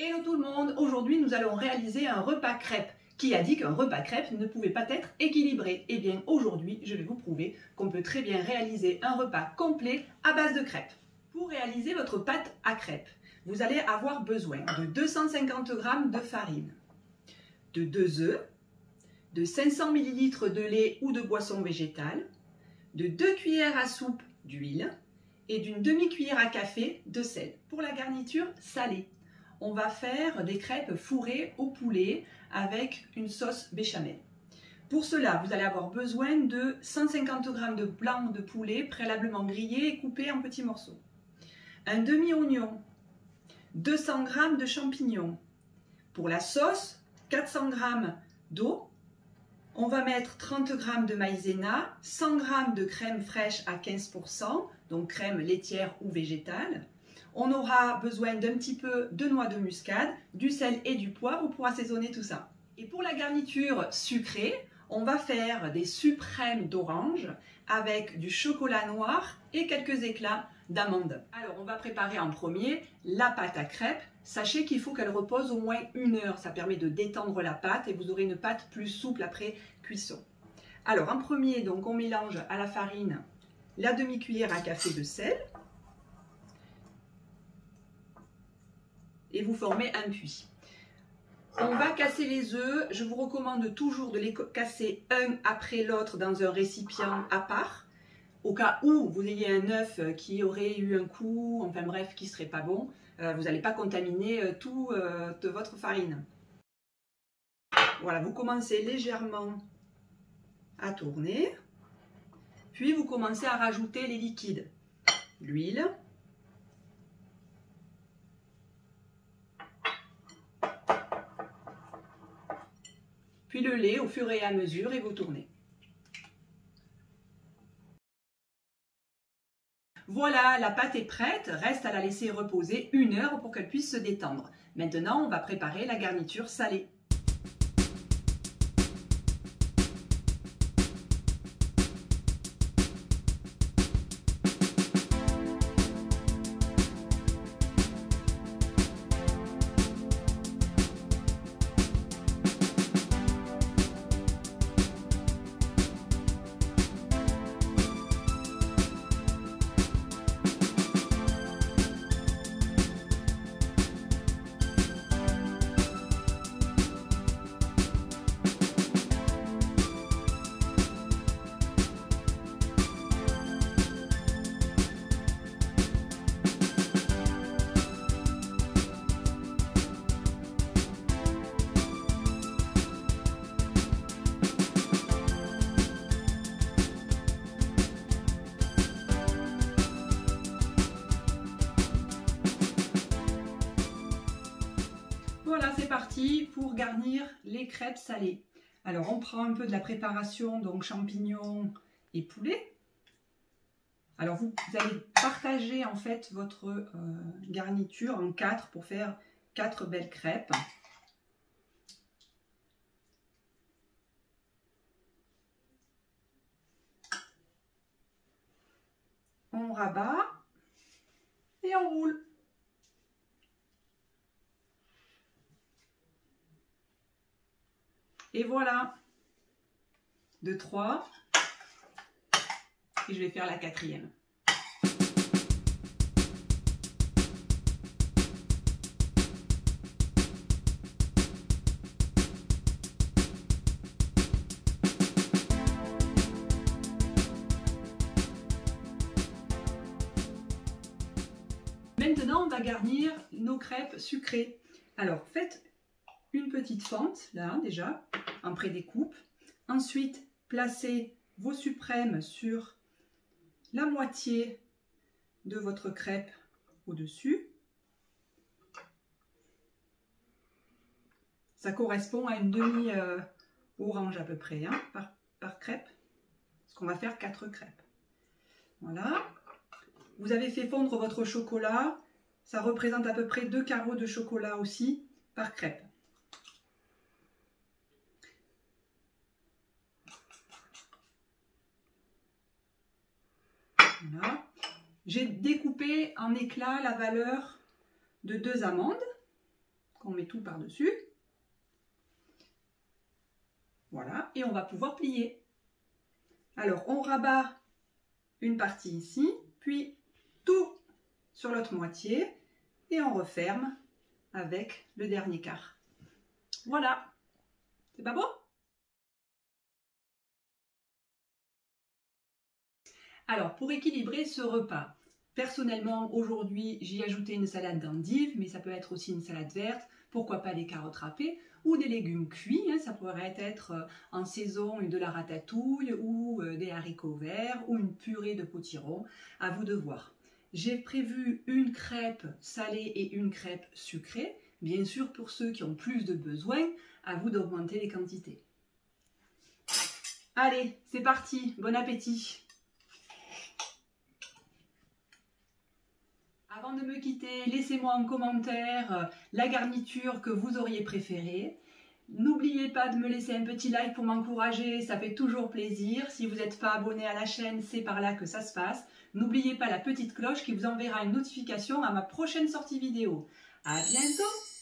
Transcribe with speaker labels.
Speaker 1: Hello tout le monde, aujourd'hui nous allons réaliser un repas crêpes. Qui a dit qu'un repas crêpes ne pouvait pas être équilibré? Eh bien aujourd'hui je vais vous prouver qu'on peut très bien réaliser un repas complet à base de crêpes. Pour réaliser votre pâte à crêpes, vous allez avoir besoin de 250 g de farine, de 2 œufs, de 500 ml de lait ou de boisson végétale, de 2 cuillères à soupe d'huile et d'une demi-cuillère à café de sel. Pour la garniture salée, on va faire des crêpes fourrées au poulet avec une sauce béchamel. Pour cela, vous allez avoir besoin de 150 g de blanc de poulet préalablement grillé et coupé en petits morceaux, un demi-oignon, 200 g de champignons. Pour la sauce, 400 g d'eau. On va mettre 30 g de maïzena, 100 g de crème fraîche à 15%, donc crème laitière ou végétale. On aura besoin d'un petit peu de noix de muscade, du sel et du poivre pour assaisonner tout ça. Et pour la garniture sucrée, on va faire des suprêmes d'orange avec du chocolat noir et quelques éclats d'amandes. Alors on va préparer en premier la pâte à crêpes. Sachez qu'il faut qu'elle repose au moins 1 heure. Ça permet de détendre la pâte et vous aurez une pâte plus souple après cuisson. Alors en premier, donc on mélange à la farine la demi-cuillère à café de sel. Et vous formez un puits. On va casser les œufs. Je vous recommande toujours de les casser un après l'autre dans un récipient à part, au cas où vous ayez un œuf qui aurait eu un coup, enfin bref, qui serait pas bon. Vous n'allez pas contaminer toute votre farine. Voilà, vous commencez légèrement à tourner, puis vous commencez à rajouter les liquides, l'huile, puis le lait au fur et à mesure et vous tournez. Voilà, la pâte est prête, reste à la laisser reposer 1 heure pour qu'elle puisse se détendre. Maintenant, on va préparer la garniture salée. Voilà, c'est parti pour garnir les crêpes salées. Alors, on prend un peu de la préparation, donc champignons et poulet. Alors, vous allez partager en fait votre garniture en 4 pour faire 4 belles crêpes. On rabat et on roule. Et voilà, de 3, et je vais faire la 4e. Maintenant, on va garnir nos crêpes sucrées. Alors, faites une petite fente, là, déjà, en pré-découpe. Ensuite, placez vos suprêmes sur la moitié de votre crêpe au-dessus. Ça correspond à une demi-orange à peu près, hein, par crêpe. Parce qu'on va faire 4 crêpes. Voilà. Vous avez fait fondre votre chocolat. Ça représente à peu près 2 carreaux de chocolat aussi par crêpe. Voilà. J'ai découpé en éclats la valeur de 2 amandes, qu'on met tout par-dessus. Voilà, et on va pouvoir plier. Alors, on rabat une partie ici, puis tout sur l'autre moitié, et on referme avec le dernier quart. Voilà, c'est pas beau? Alors, pour équilibrer ce repas, personnellement, aujourd'hui, j'y ai ajouté une salade d'endives, mais ça peut être aussi une salade verte, pourquoi pas des carottes râpées, ou des légumes cuits, hein, ça pourrait être en saison de la ratatouille, ou des haricots verts, ou une purée de potiron, à vous de voir. J'ai prévu une crêpe salée et une crêpe sucrée, bien sûr pour ceux qui ont plus de besoins, à vous d'augmenter les quantités. Allez, c'est parti, bon appétit! Avant de me quitter, laissez-moi en commentaire la garniture que vous auriez préférée. N'oubliez pas de me laisser un petit like pour m'encourager, ça fait toujours plaisir. Si vous n'êtes pas abonné à la chaîne, c'est par là que ça se passe. N'oubliez pas la petite cloche qui vous enverra une notification à ma prochaine sortie vidéo. À bientôt!